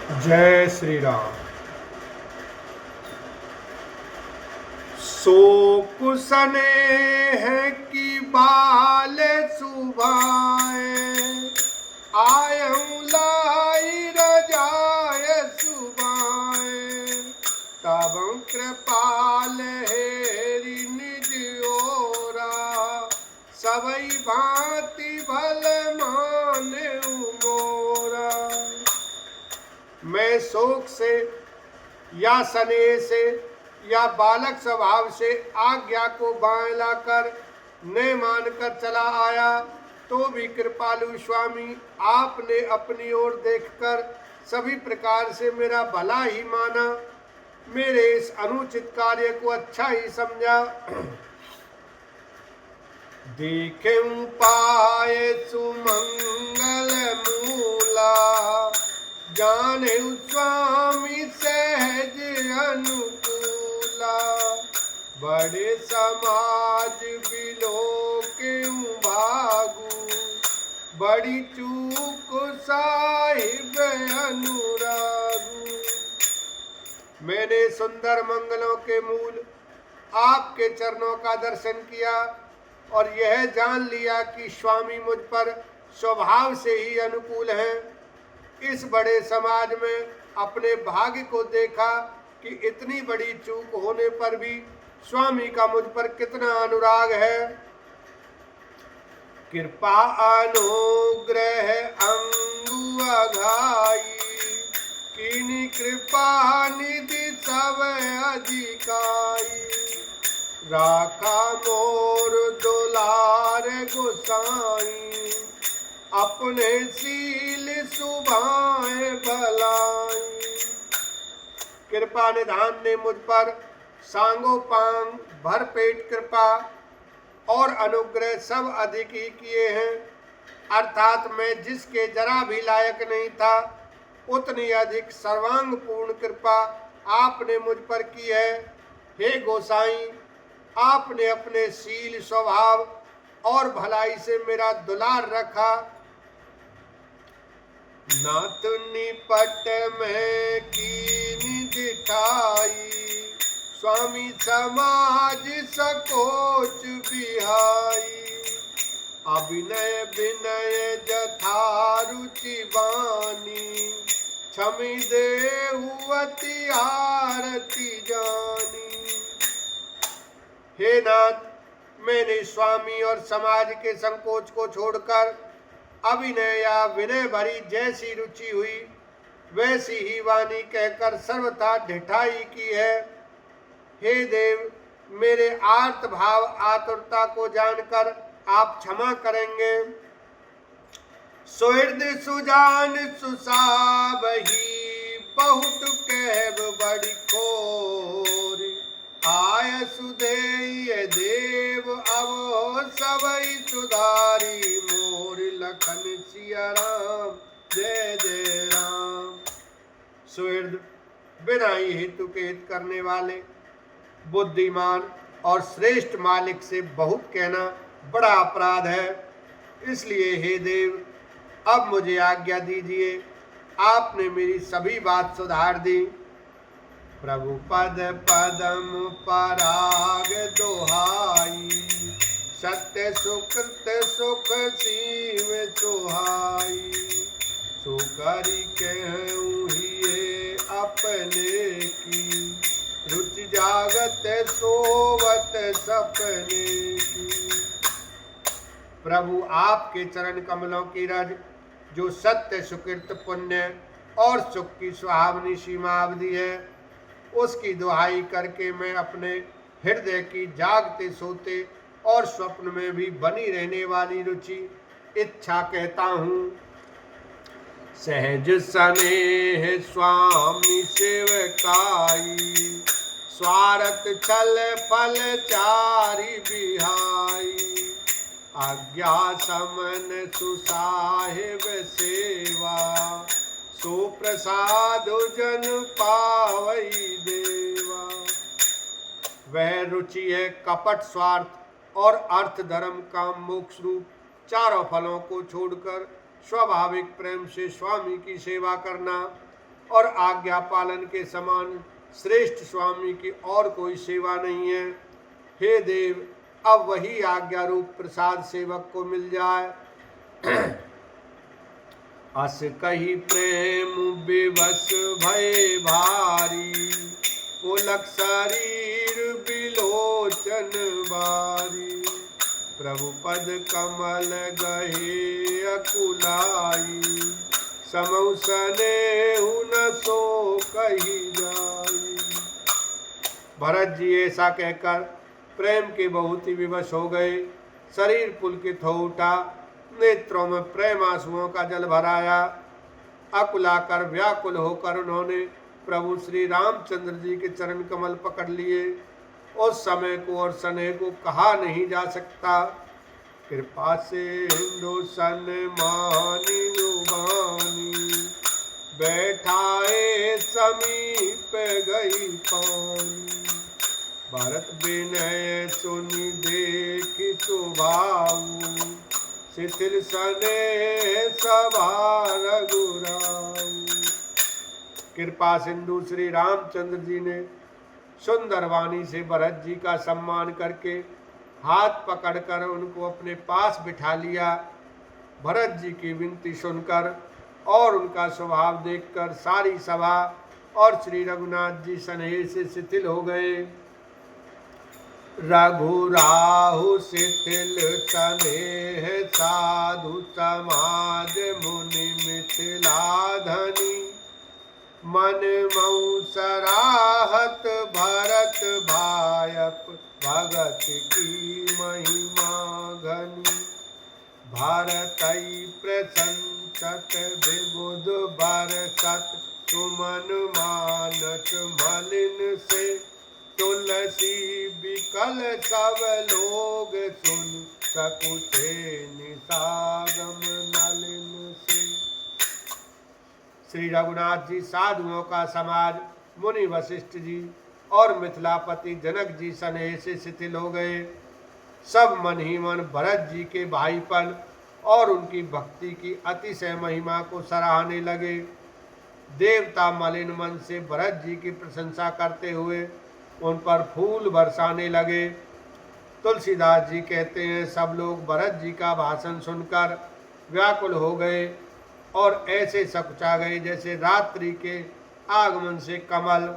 जय श्री राम। शोक स्नेह की बाल सुभाए, आयऊं लाई रजाय सुभाए। तब कृपाल हेरी निज ओरा, सबई भांति भल माने मोरा। मैं शोक से या स्नेह से या बालक स्वभाव से आज्ञा को बाएं लाकर न मानकर चला आया, तो भी कृपालु स्वामी आपने अपनी ओर देखकर सभी प्रकार से मेरा भला ही माना, मेरे इस अनुचित कार्य को अच्छा ही समझा। देखें पाए सुमंगल मूला, जाने स्वामी सहज अनुकूला। बड़े समाज बिलो के भागू, बड़ी चूक साहिब अनुरागू। मैंने सुंदर मंगलों के मूल आपके चरणों का दर्शन किया और यह जान लिया कि स्वामी मुझ पर स्वभाव से ही अनुकूल हैं। इस बड़े समाज में अपने भाग्य को देखा कि इतनी बड़ी चूक होने पर भी स्वामी का मुझ पर कितना अनुराग है। कृपा अनुग्रह अंगु अघाई, कीनी कृपा निधि सब अधिकाई। राखा मोर दुलार गोसाई, अपने सील सुभाए भलाई। कृपा निधान ने मुझ पर सांगोपांग भरपेट कृपा और अनुग्रह सब अधिक ही किए हैं, अर्थात मैं जिसके जरा भी लायक नहीं था उतनी अधिक सर्वांग पूर्ण कृपा आपने मुझ पर की है। हे गोसाई, आपने अपने शील स्वभाव और भलाई से मेरा दुलार रखा। नाथ निपट में कीनी दिखाई, स्वामी समाज सकोच बिहाई। अभिनय विनय जथा रुचि बानी, क्षमि देहुअति आरती जानी। हे नाथ, मैंने स्वामी और समाज के संकोच को छोड़कर अभिनय या विनय भरी जैसी रुचि हुई वैसी ही वाणी कहकर सर्वथा ढिठाई की है। हे देव, मेरे आर्त भाव आतुरता को जानकर आप क्षमा करेंगे। सुहृद सुजान सुसाबही, बहुत कहब बड़ी खोरी। आय सुधेय देव अवो सबई सुधारी, मोर लखन सिया राम जय जय राम। सुहृद, बिना ही हेतु के हित करने वाले, बुद्धिमान और श्रेष्ठ मालिक से बहुत कहना बड़ा अपराध है। इसलिए हे देव, अब मुझे आज्ञा दीजिए। आपने मेरी सभी बात सुधार दी। प्रभु पद पदम पराग दोहाई, सत्य सुकृत सुख सीव सुहाई। सुकरी कहूँ ही अपने की, रुचि जागत सोवत सपने की। प्रभु, आपके चरण कमलों की रज, जो सत्य सुकृत पुण्य और सुख की सुहावनी सीमा अवधि है, उसकी दुहाई करके मैं अपने हृदय की जागते सोते और स्वप्न में भी बनी रहने वाली रुचि इच्छा कहता हूँ। सहज स्नेह स्वामी सेवकाई, स्वार्थ छल फल चारि बिहाई। आज्ञा समन सुसाहिब सेवा, सो प्रसाद जन पावई देवा। वह रुचि है कपट स्वार्थ और अर्थ धर्म काम मोक्ष रूप चारों फलों को छोड़कर स्वाभाविक प्रेम से स्वामी की सेवा करना। और आज्ञा पालन के समान श्रेष्ठ स्वामी की और कोई सेवा नहीं है। हे देव, अब वही आज्ञा रूप प्रसाद सेवक को मिल जाए। अस कही प्रेम विवश भय भारी, पुलक शरीर बिलोचन बारी। प्रभु पद कमल गहे अकुलाई, समौ सनेहु न सो कही जाई। भरत जी ऐसा कहकर प्रेम के बहुत ही विवश हो गए। शरीर पुलकित हो उठा, नेत्रों में प्रेम आंसुओं का जल भराया। अकुलाकर व्याकुल होकर उन्होंने प्रभु श्री रामचंद्र जी के चरण कमल पकड़ लिए। उस समय को और स्नेह को कहा नहीं जा सकता। कृपा से हिंदू सन्मानी रुबानी, बैठाए समीप गई पानी। भरत विनय सुनि देखि सुभाऊ, शिथिल सने सभा रघुराऊ। कृपा सिंधु श्री रामचंद्र जी ने सुंदर वाणी से भरत जी का सम्मान करके हाथ पकड़कर उनको अपने पास बिठा लिया। भरत जी की विनती सुनकर और उनका स्वभाव देखकर सारी सभा और श्री रघुनाथ जी स्नेह से शिथिल हो गए। रघुराहु शिथिल स्नेह साधु समाज मुनि मिथिलाधनी, मन मऊ सराहत भरत भायप भगत की महिमा घनी। भारतई प्रशंसत विबुध बरसत, सुमन मानस मलिन से। तुलसी बिकल सब लोग सुन, सकुचे निसागम नलिन से। श्री रघुनाथ जी, साधुओं का समाज, मुनि वशिष्ठ जी और मिथिलापति जनक जी स्नेह से शिथिल हो गए। सब मन ही मन भरत जी के भाईपन और उनकी भक्ति की अतिशय महिमा को सराहने लगे। देवता मलिन मन से भरत जी की प्रशंसा करते हुए उन पर फूल बरसाने लगे। तुलसीदास जी कहते हैं, सब लोग भरत जी का भाषण सुनकर व्याकुल हो गए और ऐसे सकुचा गए जैसे रात्रि के आगमन से कमल।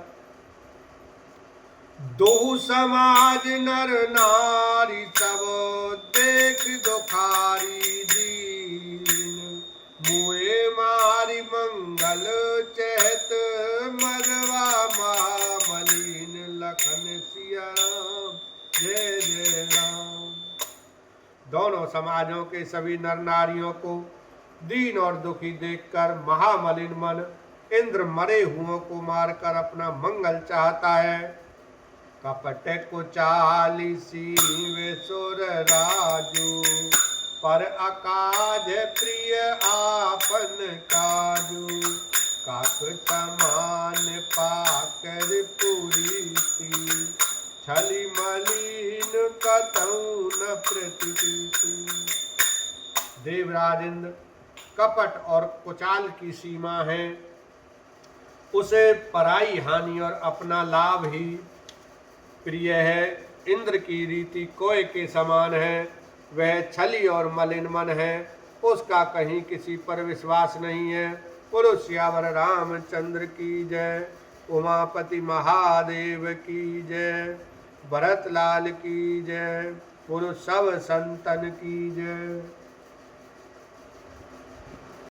दो समाज नर नारी सब देख दुखारी दीन, मुए मारी मंगल चहत मरवा महामलिन। लखन सिया राम जय जय राम। दोनों समाजों के सभी नर नारियों को दीन और दुखी देखकर महामलिन मन इंद्र मरे हुओं को मारकर अपना मंगल चाहता है। कपट कुचाली सीवे सुर राजू, पर अकाज प्रिय आपन काजू। काक समान पाकर पुरीति, छली मलिन कतऊ न प्रतिपीति। देवराज इंद्र कपट और कुचाल की सीमा है। उसे पराई हानि और अपना लाभ ही प्रिय है। इंद्र की रीति कोय के समान है। वह छली और मलिन मन है, उसका कहीं किसी पर विश्वास नहीं है। बोलो सियावर रामचंद्र की जय, उमापति महादेव की जय, भरत लाल की जय, बोलो सब संतन की जय।